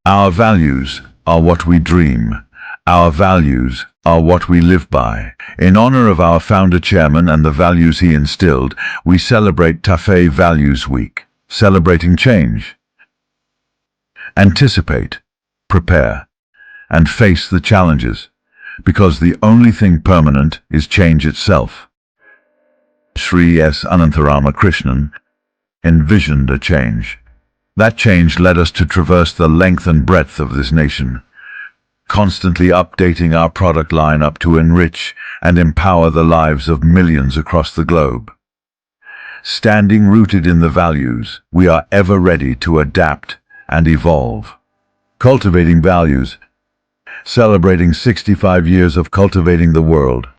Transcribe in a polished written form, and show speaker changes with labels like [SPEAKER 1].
[SPEAKER 1] Our values are what we dream. Our values are what we live by. In honor of our founder chairman and the values he instilled, we celebrate Tafe Values Week, celebrating change. Anticipate, prepare, and face the challenges, because the only thing permanent is change itself. Sri S. Anantharamakrishnan envisioned a change. That change led us to traverse the length and breadth of this nation, constantly updating our product lineup to enrich and empower the lives of millions across the globe. Standing rooted in the values, we are ever ready to adapt and evolve. Cultivating values, celebrating 65 years of cultivating the world.